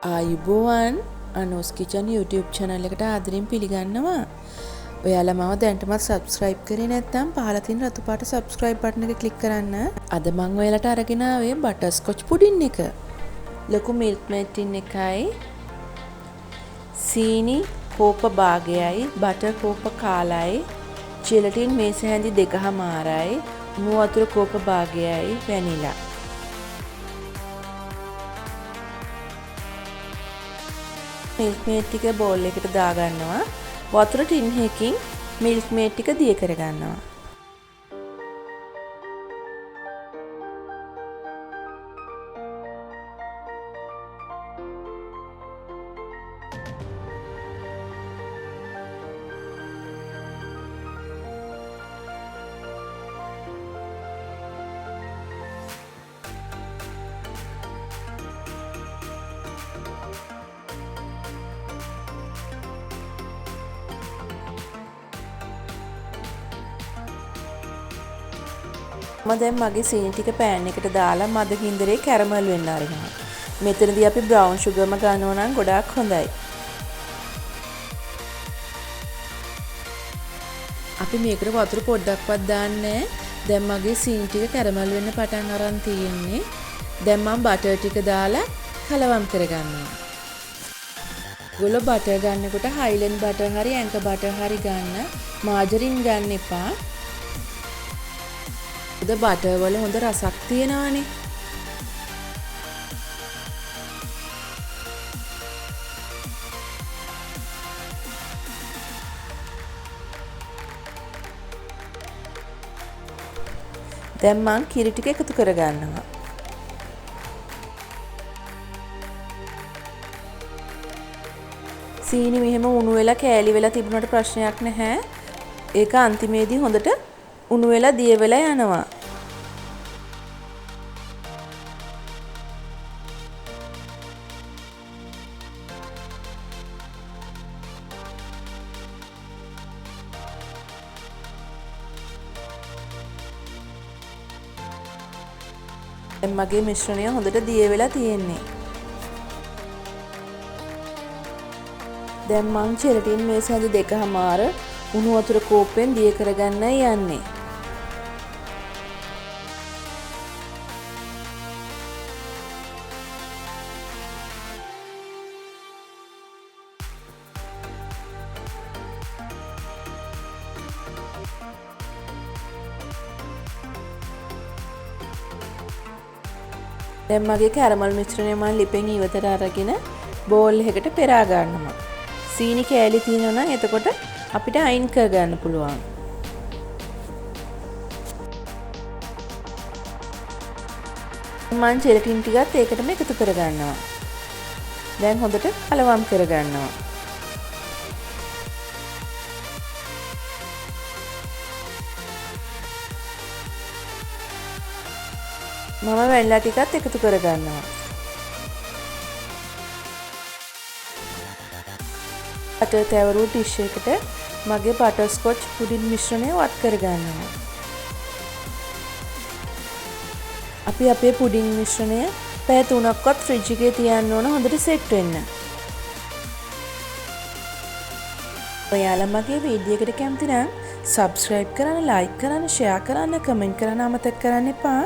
ආයුබෝවන් අනෝස් kitchen YouTube channel එකට ආදරෙන් පිළිගන්නවා. ඔයාලා මම දැනටමත් subscribe කරේ නැත්නම් පහළ තියෙන රතු පාට subscribe button එක click කරන්න. අද මම ඔයාලට අරගෙන ආවේ butterscotch pudding එක. ලොකු milk maid tin එකයි සීනි කෝප භාගයයි butter කෝප කාලයි ජෙලටින් මේස හැඳි 2මාරයි උණු වතුර කෝප භාගයයි වැනිලා මිල්ක් මේඩ් ටික බෝල් එකට දාගන්නවා. වතුර ටින් එකකින් මිල්ක් මේඩ් ටික දිය කරගන්නවා. මම දැන් මගේ සීනි ටික පෑන් එකට දාලා මද කින්දරේ කැරමල් වෙන්න අරිනවා. මෙතනදී අපි බ්‍රවුන් සුගර්ම ගන්නවා නම් ගොඩාක් හොඳයි. අපි මේකට වතුර පොඩ්ඩක්වත් දාන්නේ නැහැ. දැන් මගේ සීනි ටික කැරමල් වෙන්න පටන් අරන් තියෙන්නේ. දැන් මම බටර් ටික දාලා කලවම් කරගන්නවා. ඔයගොල්ලෝ බටර් ගන්නකොට හයිලන්ඩ් බටර් හරි ඇන්කර් බටර් හරි ගන්න. මාජරින් ගන්න එපා. බටර් වල හොඳ රසක් තියෙනවානේ. දැන් මං කිරි ටික එකතු කරගන්නවා. සීනි මෙහෙම උණු වෙලා කෑලි වෙලා තිබුණාට ප්‍රශ්නයක් නැහැ. ඒක අන්තිමේදී හොඳට උණු වෙලා දිය වෙලා යනවා. දැන් මගේ මිශ්‍රණය හොඳට දිය වෙලා තියෙන්නේ. දැන් මං ජෙලටින් මේස හැඳි 2මාර උණු වතුර කෝප්පෙන් දිය කරගන්නයි යන්නේ. දැන් මගේ කැරමල් මිශ්‍රණය මම ලිපෙන් ඉවතට අරගෙන බෝල් එකකට පෙරා ගන්නවා. සීනි කෑලි තියෙනවා නම් එතකොට අපිට අයින් කරගන්න පුළුවන්. මම ජෙලටින් ටිකත් ඒකටම එකතු කරගන්නවා. දැන් හොඳට කලවම් කරගන්නවා. මම වැනිලා ටිකත් එකතු කරගන්නවා. බටර් තැවරු ඩිෂ් එකට මගේ බටර්ස්කොච් පුඩින් මිශ්‍රණය වත් කරගන්නවා. අපි අපේ පුඩින් මිශ්‍රණය පැය 3ක්වත් ෆ්‍රිජ් එකේ තියන්න ඕන හොඳට සෙට් වෙන්න. ඔයාලා මගේ වීඩියෝ එකට කැමති නම් subscribe කරන්න, like කරන්න, share කරන්න, comment කරන්න අමතක කරන්න එපා.